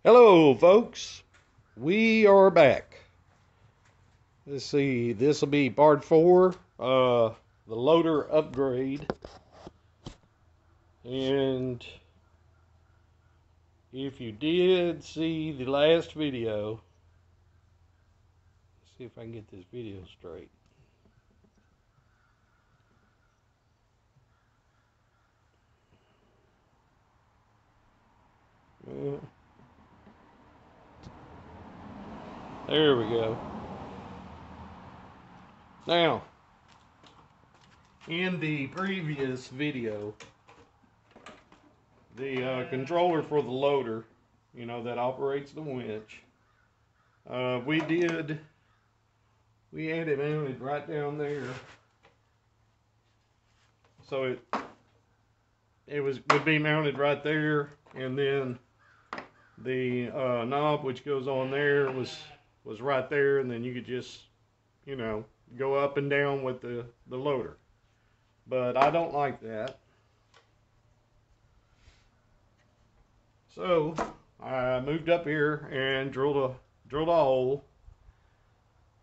Hello, folks. We are back. Let's see. This will be part four, the loader upgrade. And if you did see the last video, let's see if I can get this video straight. Uh, there we go. Now, in the previous video, the controller for the loader, that operates the winch, we had it mounted right down there. So would be mounted right there, and then the knob which goes on there was right there, and then you could just go up and down with the loader. But I don't like that, so I moved up here and drilled a hole.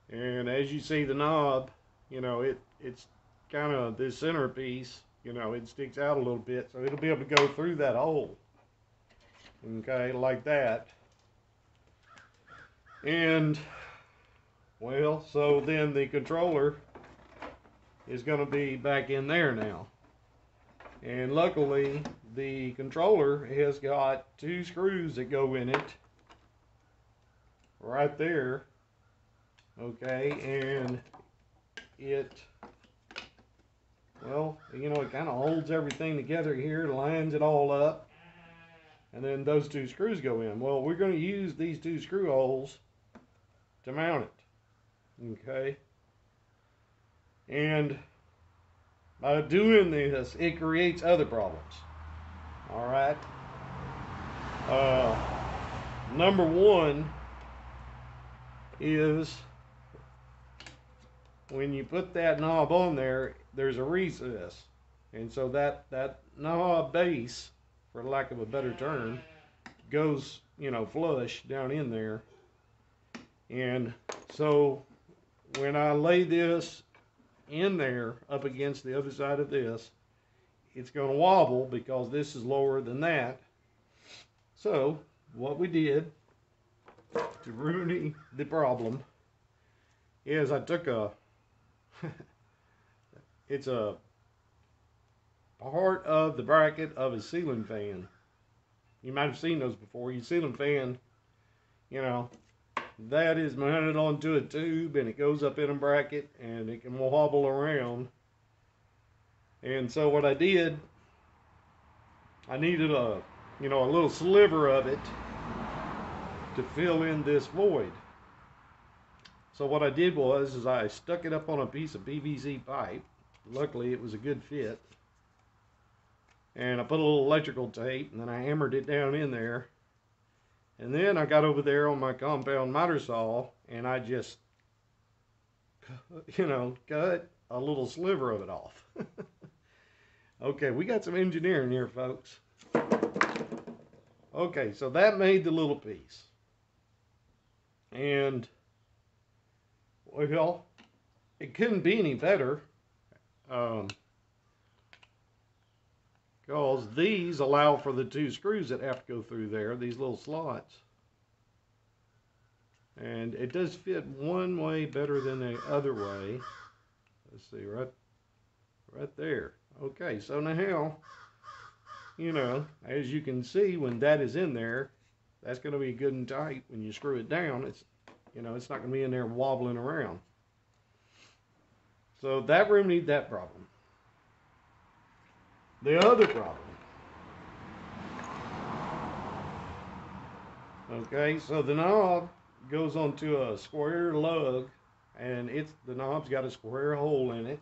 And as you see, the knob, it's kind of this centerpiece, it sticks out a little bit, so it'll be able to go through that hole. Okay, like that. And well, so then the controller is going to be back in there now. And luckily, the controller has got two screws that go in it right there. Okay, and it kind of holds everything together here, lines it all up, and then those two screws go in. Well, we're going to use these two screw holes to mount it. Okay, and by doing this, it creates other problems. All right. Number one is when you put that knob on there, there's a recess, and so that knob base, for lack of a better term, goes flush down in there. And so when I lay this in there up against the other side of this, it's going to wobble because this is lower than that. So what we did to remedy the problem is I took it's a part of the bracket of a ceiling fan. You might have seen those before. Your ceiling fan, that is mounted onto a tube, and it goes up in a bracket, and it can wobble around. And so what I did, I needed a little sliver of it to fill in this void. So what I did is I stuck it up on a piece of PVC pipe. Luckily, it was a good fit. And I put a little electrical tape, and then I hammered it down in there. And then I got over there on my compound miter saw, and I just, cut a little sliver of it off. Okay, we got some engineering here, folks. Okay, so that made the little piece. And, well, it couldn't be any better. Because these allow for the two screws that have to go through there, these little slots. And it does fit one way better than the other way. Let's see, right there. Okay, so now, as you can see, when that is in there, that's going to be good and tight. When you screw it down, it's not going to be in there wobbling around. So that remedied that problem. The other problem. Okay, so the knob goes onto a square lug, and the knob's got a square hole in it.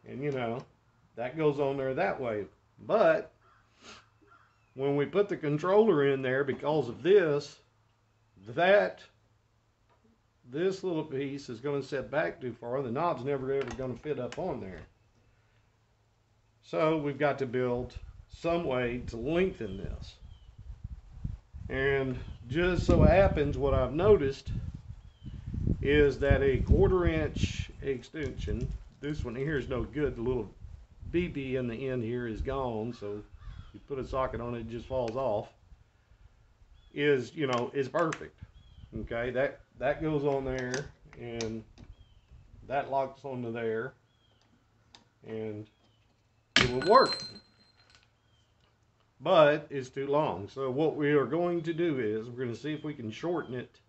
And that goes on there that way. But when we put the controller in there, because of this little piece is going to set back too far. The knob's never ever going to fit up on there. So we've got to build some way to lengthen this. And just so happens what I've noticed is that a 1/4 inch extension, this one here is no good. The little BB in the end here is gone, so you put a socket on it, it just falls off. Is perfect. Okay, that goes on there, and that locks onto there, and it will work. But it's too long. So what we are going to do is we're going to see if we can shorten it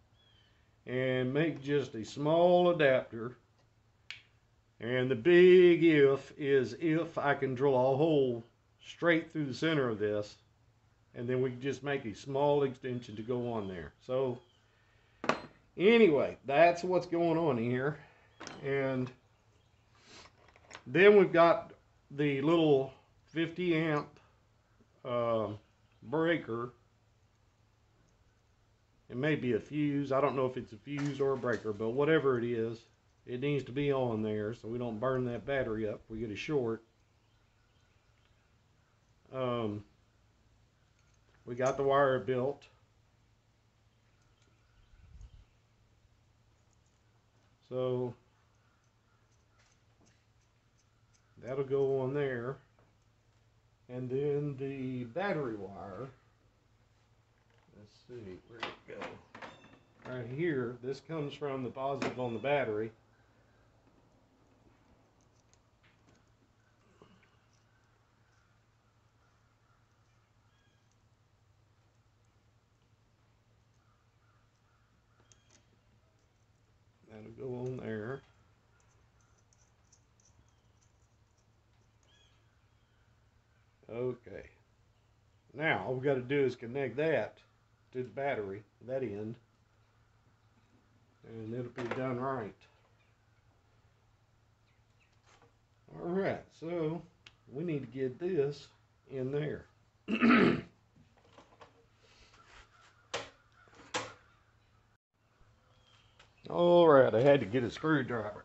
and make just a small adapter. And the big if is if I can drill a hole straight through the center of this, and then we can just make a small extension to go on there. So anyway, that's what's going on here. And then we've got the little 50 amp breaker. It may be a fuse. I don't know if it's a fuse or a breaker, but whatever it is, it needs to be on there so we don't burn that battery up if we get a short. We got the wire built. So that'll go on there. And then the battery wire, let's see, where'd it go? Right here, this comes from the positive on the battery. That'll go on there. Okay. Now, all we got to do is connect that to the battery, that end, and it'll be done right. Alright, so we need to get this in there. Alright, I had to get a screwdriver.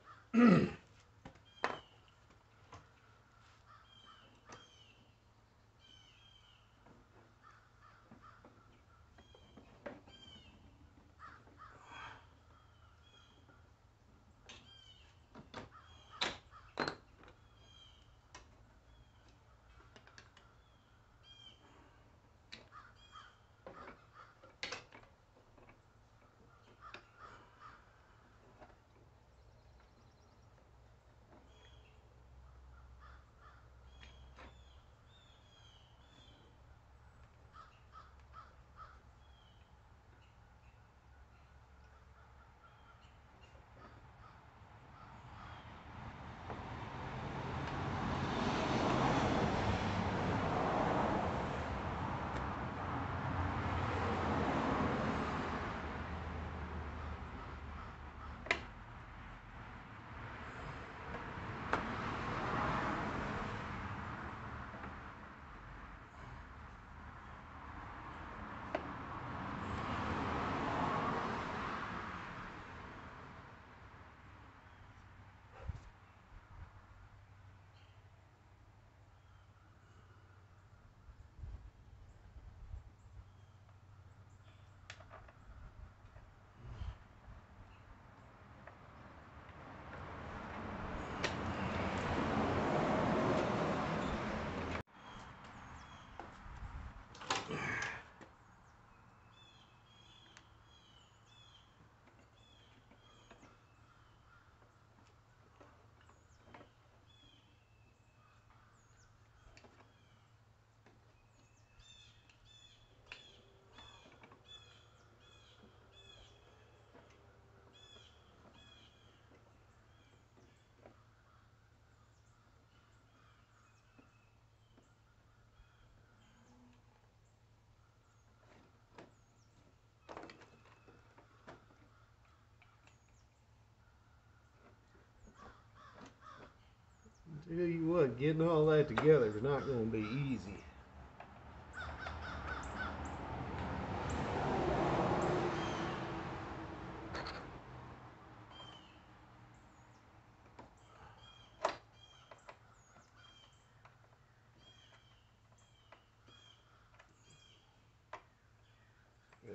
Tell you what, getting all that together is not going to be easy.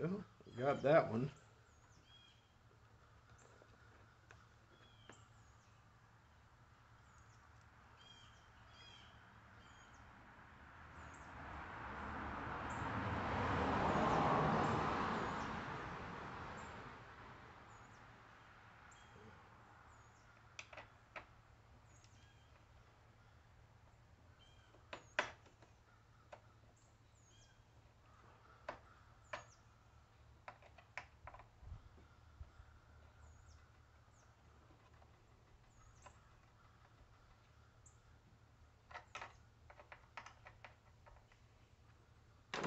Well, got that one.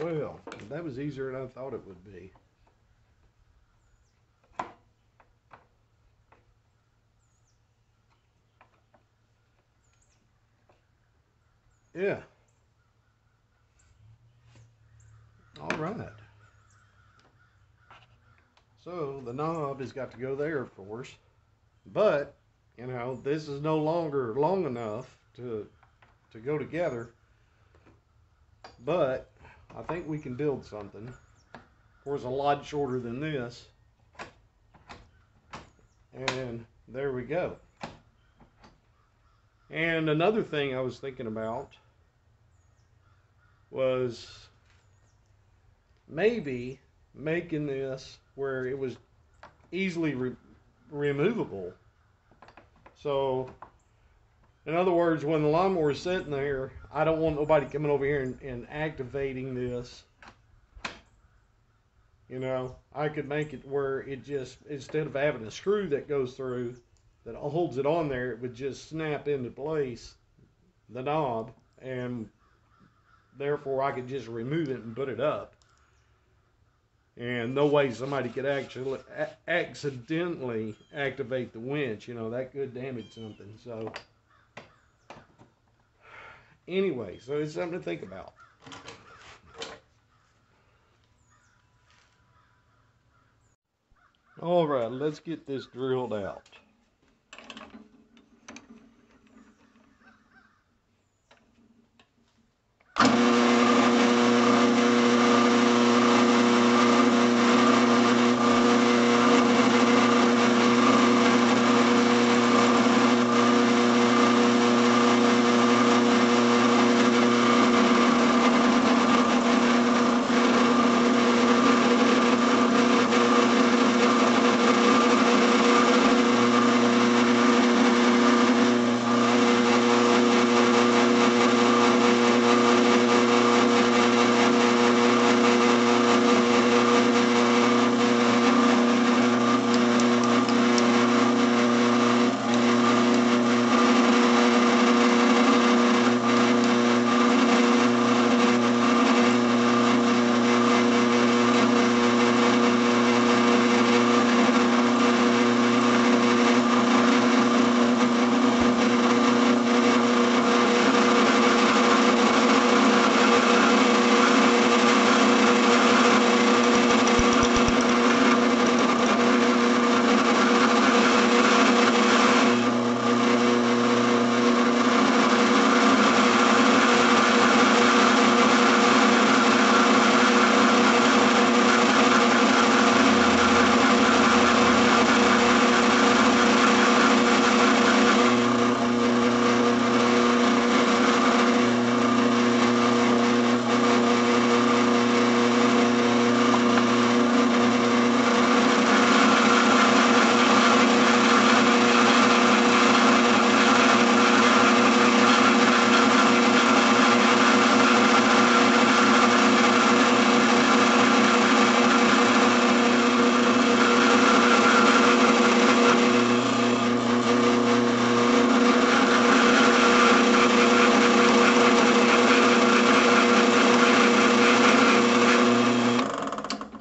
Well, that was easier than I thought it would be. Yeah. All right. So the knob has got to go there, of course. But, you know, this is no longer long enough to go together. But I think we can build something. Of course, a lot shorter than this. And there we go. And another thing I was thinking about was maybe making this where it was easily removable. So, in other words, when the lawnmower is sitting there, I don't want nobody coming over here and activating this. You know, I could make it where it just, instead of having a screw that goes through that holds it on there, it would just snap into place, the knob, and therefore I could just remove it and put it up. And no way somebody could actually accidentally activate the winch. You know, that could damage something. So, anyway, so it's something to think about. All right, let's get this drilled out.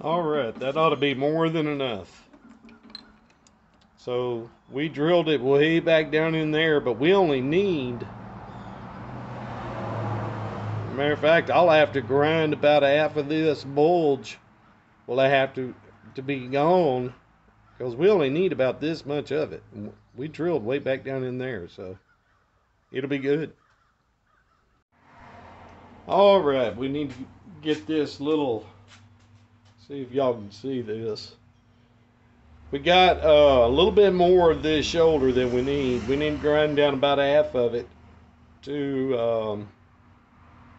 All right, that ought to be more than enough. So we drilled it way back down in there, but we only need, matter of fact, I'll have to grind about half of this bulge. Will I have to be gone, because we only need about this much of it. We drilled way back down in there, so it'll be good. All right, we need to get this little, See if y'all can see this. We got a little bit more of this shoulder than we need. We need to grind down about half of it to,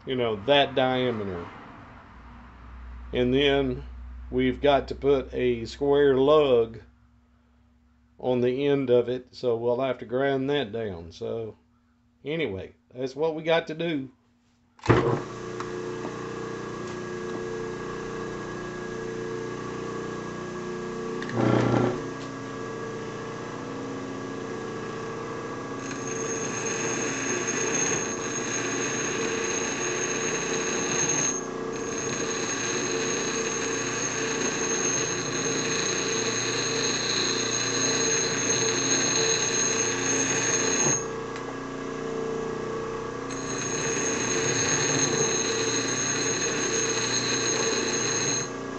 that diameter. And then we've got to put a square lug on the end of it, so we'll have to grind that down. So anyway, that's what we got to do.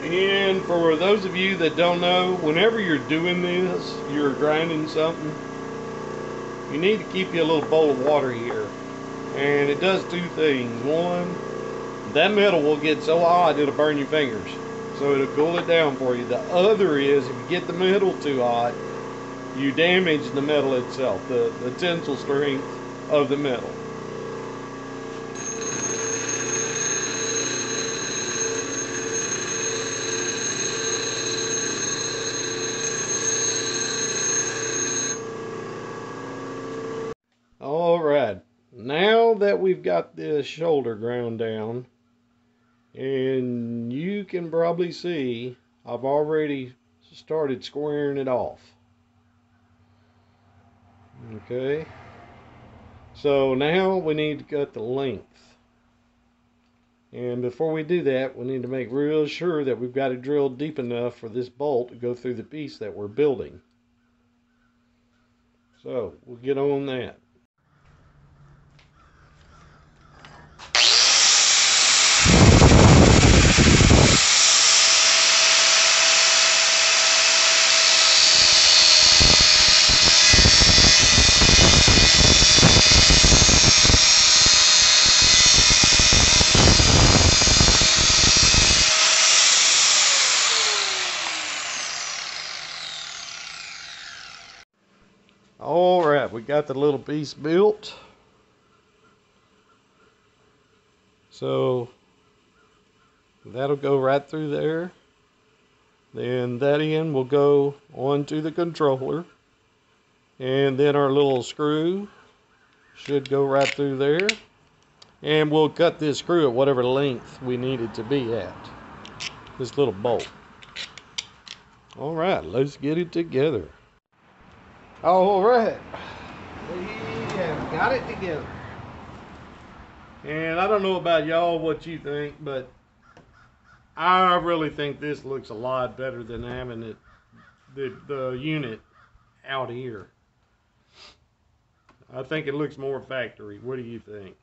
And for those of you that don't know, whenever you're doing this, you're grinding something, you need to keep you a little bowl of water here. And it does two things. One, that metal will get so hot it'll burn your fingers. So it'll cool it down for you. The other is, if you get the metal too hot, you damage the metal itself, the tensile strength of the metal. Alright, now that we've got this shoulder ground down, and you can probably see I've already started squaring it off. Okay, so now we need to cut the length. And before we do that, we need to make real sure that we've got it drilled deep enough for this bolt to go through the piece that we're building. So we'll get on that. Alright, we got the little piece built. So that'll go right through there. Then that end will go onto the controller. And then our little screw should go right through there. And we'll cut this screw at whatever length we need it to be at. This little bolt. Alright, let's get it together. Alright. We have got it together. And I don't know about y'all what you think, but I really think this looks a lot better than having it the unit out here. I think it looks more factory. What do you think?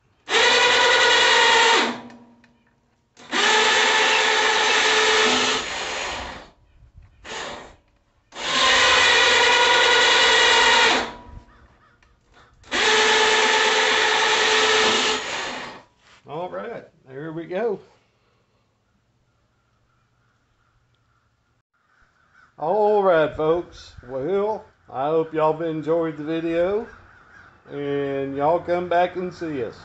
All right, there we go. All right, folks. Well, I hope y'all have enjoyed the video, and y'all come back and see us.